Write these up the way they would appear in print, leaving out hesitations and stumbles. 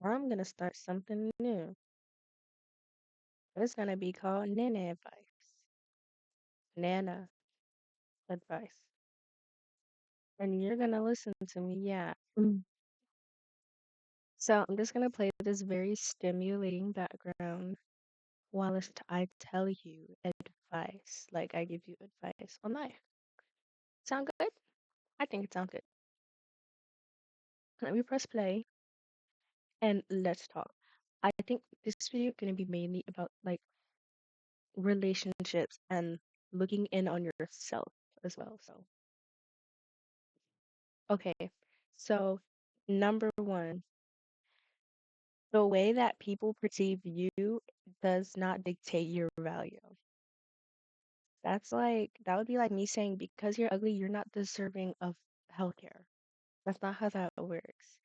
I'm gonna start something new. It's gonna be called Nana Advice. Nana Advice. And you're gonna listen to me, yeah. So I'm just gonna play this very stimulating background whilst I tell you advice, like I give you advice on life. Sound good? I think it sounds good. Let me press play and let's talk. I think this video is gonna be mainly about like relationships and looking in on yourself as well. So, okay. So, number one, the way that people perceive you does not dictate your value. That would be like me saying, because you're ugly, you're not deserving of healthcare. That's not how that works.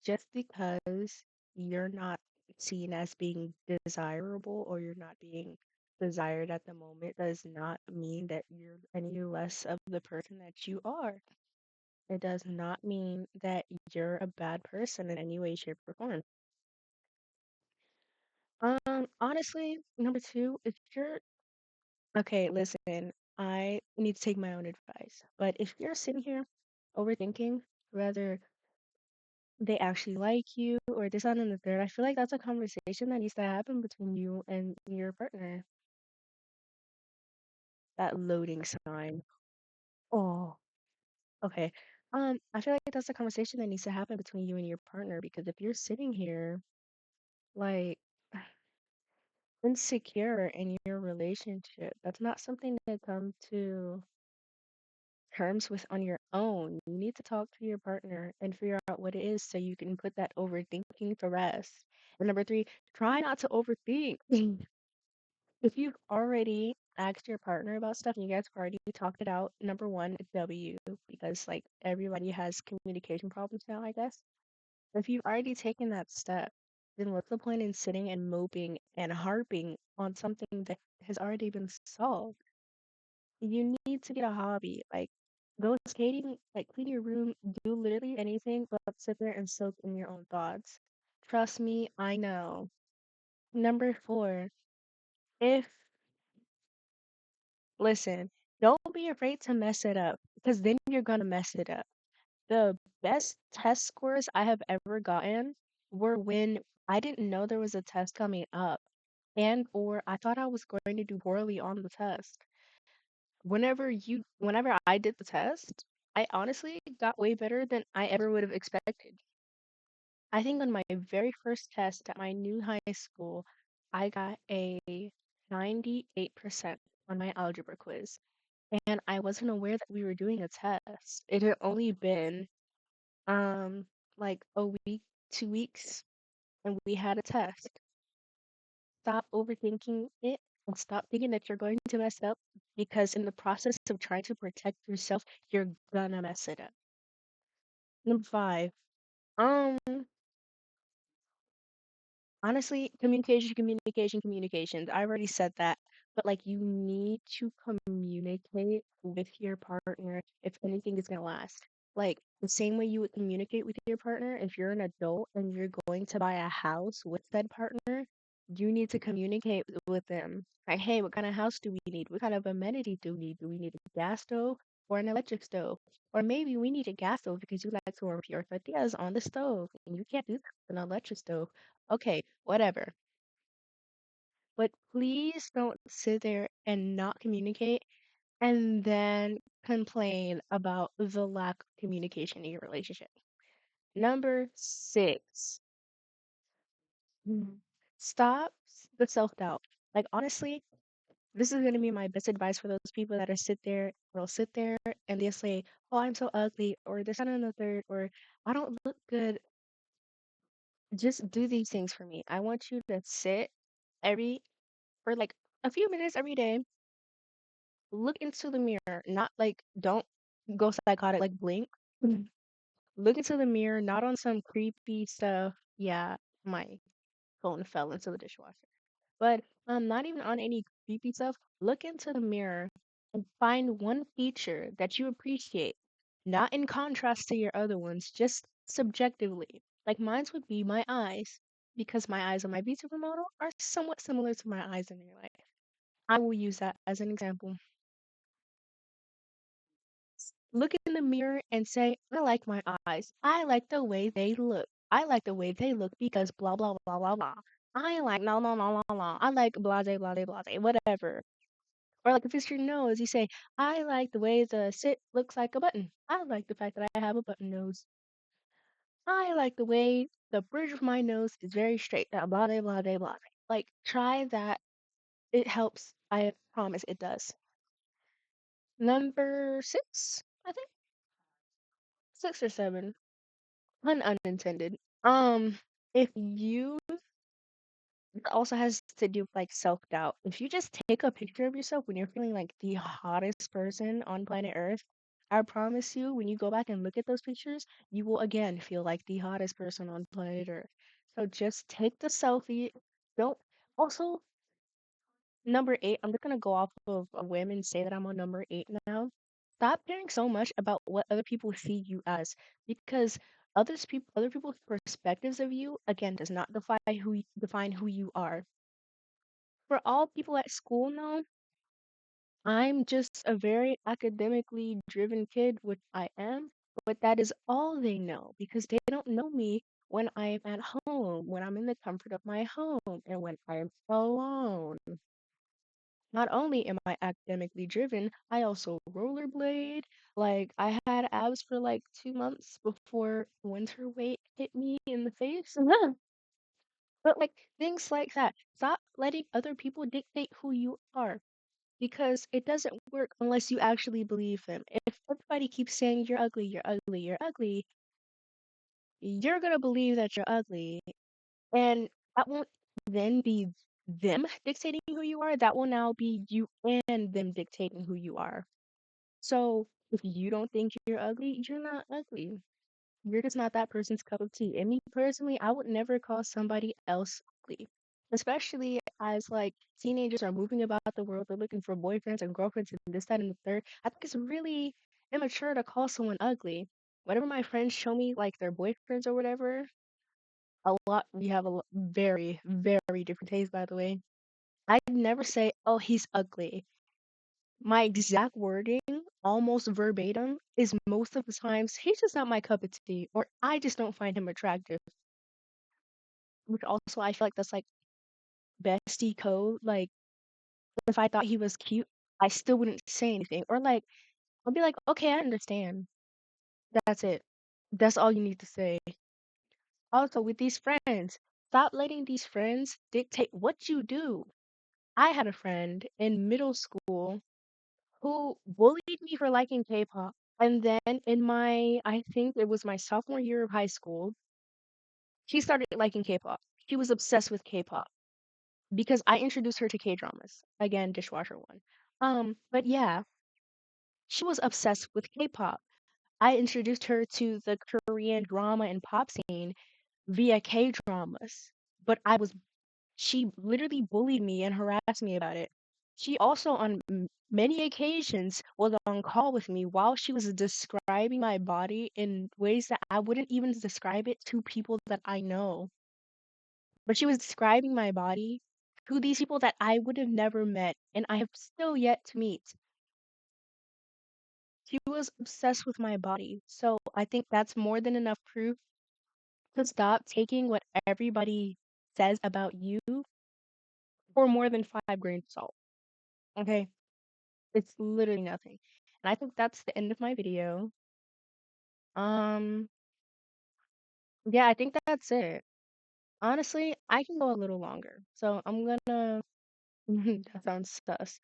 Just because you're not seen as being desirable or you're not being desired at the moment does not mean that you're any less of the person that you are. It does not mean that you're a bad person in any way, shape, or form. Honestly, number two, if you're okay, listen, I need to take my own advice. But if you're sitting here overthinking whether they actually like you or this, that, and the third, I feel like that's a conversation that needs to happen between you and your partner. That loading sign. Oh, okay. I feel like that's a conversation that needs to happen between you and your partner because if you're sitting here like insecure in your relationship, that's not something to come to terms with on your own. You need to talk to your partner and figure out what it is so you can put that overthinking to rest. And number three, try not to overthink. If you've already asked your partner about stuff and you guys have already talked it out, number one, W, because like everybody has communication problems now, I guess. If you've already taken that step, then what's the point in sitting and moping and harping on something that has already been solved? You need to get a hobby, like go skating, like clean your room, do literally anything but sit there and soak in your own thoughts. Trust me, I know. Number four, if listen, don't be afraid to mess it up because then you're gonna mess it up. The best test scores I have ever gotten were when I didn't know there was a test coming up and or I thought I was going to do poorly on the test. Whenever I did the test, I honestly got way better than I ever would have expected. I think on my very first test at my new high school, I got a 98% on my algebra quiz. And I wasn't aware that we were doing a test. It had only been um like a week, 2 weeks, and we had a test. Stop overthinking it and stop thinking that you're going to mess up because in the process of trying to protect yourself, you're gonna mess it up. Number five, um, honestly, communications. I already said that, but like you need to communicate with your partner if anything is gonna last. Like the same way you would communicate with your partner if you're an adult and you're going to buy a house with that partner, you need to communicate with them. Like, hey, what kind of house do we need? What kind of amenity do we need? Do we need a gas stove or an electric stove? Or maybe we need a gas stove because you like to warm your tortillas on the stove and you can't do that with an electric stove. Okay, whatever. But please don't sit there and not communicate and then complain about the lack of communication in your relationship. Number six, stop the self-doubt. Like honestly, this is gonna be my best advice for those people that are they'll sit there and they'll say, "Oh, I'm so ugly," or "This, that, and the third," or "I don't look good." Just do these things for me. I want you to sit every for like a few minutes every day, look into the mirror, not like don't go psychotic like blink. Mhm. Look into the mirror, not on some creepy stuff. Yeah, my phone fell into the dishwasher. But not even on any creepy stuff. Look into the mirror and find one feature that you appreciate, not in contrast to your other ones, just subjectively. Like mine's would be my eyes, because my eyes on my beauty supermodel are somewhat similar to my eyes in real life. I will use that as an example. Look in the mirror and say, I like my eyes. I like the way they look. I like the way they look because blah blah blah blah blah. I like no no no no no. I like blase blase blase whatever. Or like if it's your nose, you say, I like the way the sit looks like a button. I like the fact that I have a button nose. I like the way the bridge of my nose is very straight. Blah blah blah blah blah. Like try that. It helps. I promise it does. Number six, I think 6 or 7. Unintended. If you it also has to do with like self-doubt. If you just take a picture of yourself when you're feeling like the hottest person on planet Earth, I promise you, when you go back and look at those pictures, you will again feel like the hottest person on planet Earth. So just take the selfie. Don't also number 8, I'm just gonna go off of a whim and say that I'm on number 8 now. Stop caring so much about what other people see you as, because other people's perspectives of you again does not define who you are. For all people at school now, I'm just a very academically driven kid, which I am, but that is all they know because they don't know me when I'm at home, when I'm in the comfort of my home, and when I'm alone. Not only am I academically driven, I also rollerblade. Like, I had abs for like 2 months before winter weight hit me in the face. But, like, things like that. Stop letting other people dictate who you are because it doesn't work unless you actually believe them. If everybody keeps saying you're ugly, you're ugly, you're ugly, you're gonna believe that you're ugly. And that won't then be them dictating who you are. That will now be you and them dictating who you are. So if you don't think you're ugly, you're not ugly. You're just not that person's cup of tea. And me personally, I would never call somebody else ugly. Especially as like teenagers are moving about the world, they're looking for boyfriends and girlfriends and this, that, and the third. I think it's really immature to call someone ugly. Whenever my friends show me like their boyfriends or whatever, we have very, very different tastes, by the way. I'd never say, oh, he's ugly. My exact wording, almost verbatim, is most of the times, he's just not my cup of tea, or I just don't find him attractive. Which also, I feel like that's like bestie code. Like, if I thought he was cute, I still wouldn't say anything. Or like, I'll be like, okay, I understand. That's it. That's all you need to say. Also, with these friends, stop letting these friends dictate what you do. I had a friend in middle school who bullied me for liking K-pop. And then in I think it was my sophomore year of high school, she started liking K-pop. She was obsessed with K-pop because I introduced her to K-dramas. Again, dishwasher one. But yeah, she was obsessed with K-pop. I introduced her to the Korean drama and pop scene via K-dramas. But she literally bullied me and harassed me about it. She also, on many occasions, was on call with me while she was describing my body in ways that I wouldn't even describe it to people that I know. But she was describing my body to these people that I would have never met and I have still yet to meet. She was obsessed with my body. So I think that's more than enough proof to stop taking what everybody says about you for more than 5 grains of salt. Okay? It's literally nothing. And I think that's the end of my video. Um, yeah, I think that's it. Honestly, I can go a little longer. So I'm gonna that sounds sus.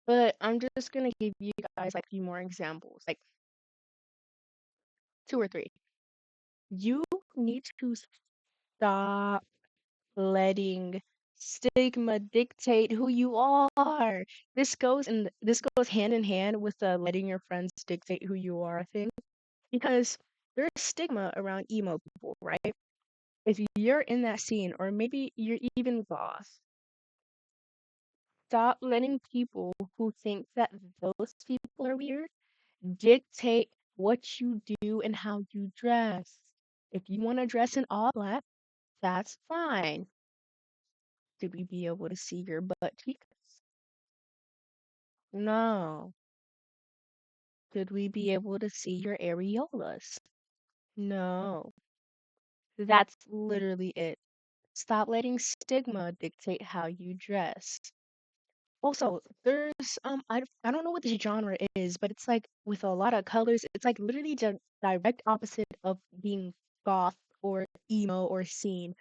But I'm just gonna give you guys like a few more examples, like 2 or 3. You need to stop letting stigma dictate who you are. This goes hand in hand with the letting your friends dictate who you are thing. Because there's stigma around emo people, right? If you're in that scene, or maybe you're even boss, stop letting people who think that those people are weird dictate what you do and how you dress. If you want to dress in all black, that's fine. Should we be able to see your butt cheeks? No. Should we be able to see your areolas? No. That's literally it. Stop letting stigma dictate how you dress. Also, there's I don't know what the genre is, but it's like with a lot of colors, it's like literally the direct opposite of being goth or emo or scene.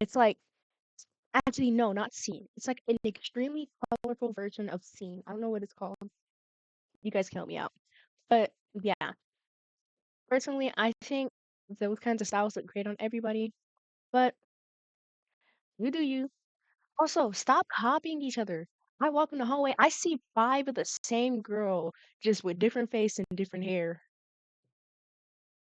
It's like actually no, not scene. It's like an extremely colorful version of scene. I don't know what it's called. You guys can help me out. But yeah, personally, I think those kinds of styles look great on everybody. But you do you. Also, stop copying each other. I walk in the hallway, I see five of the same girl, just with different face and different hair.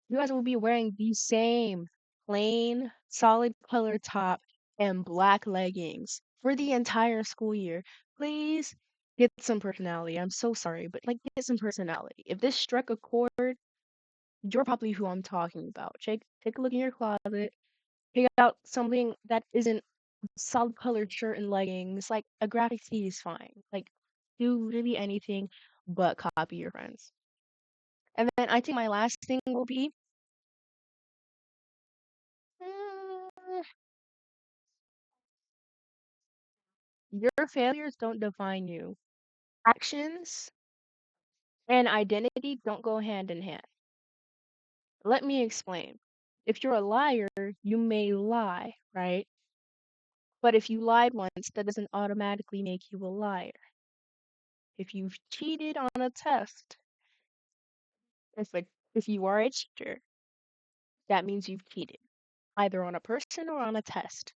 You guys will be wearing the same plain, solid color top and black leggings for the entire school year. Please get some personality. I'm so sorry, but like get some personality. If this struck a chord, you're probably who I'm talking about. Take a look in your closet, pick out something that isn't solid colored shirt and leggings, like a graphic tee is fine. Like do really anything but copy your friends. And then I think my last thing will be mm, your failures don't define you. Actions and identity don't go hand in hand. Let me explain. If you're a liar, you may lie, right? But if you lied once, that doesn't automatically make you a liar. If you've cheated on a test, if a, if you are a cheater, that means you've cheated, either on a person or on a test.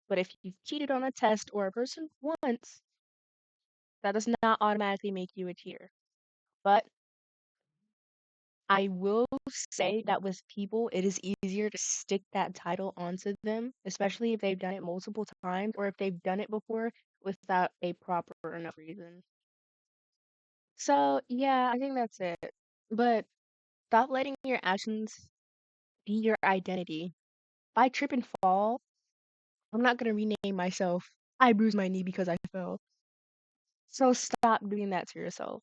But if you've cheated on a test or a person once, that does not automatically make you a cheater. But I will say that with people, it is easier to stick that title onto them, especially if they've done it multiple times or if they've done it before without a proper enough reason. So, yeah, I think that's it. But stop letting your actions be your identity. If I trip and fall, I'm not going to rename myself. I bruised my knee because I fell. So stop doing that to yourself.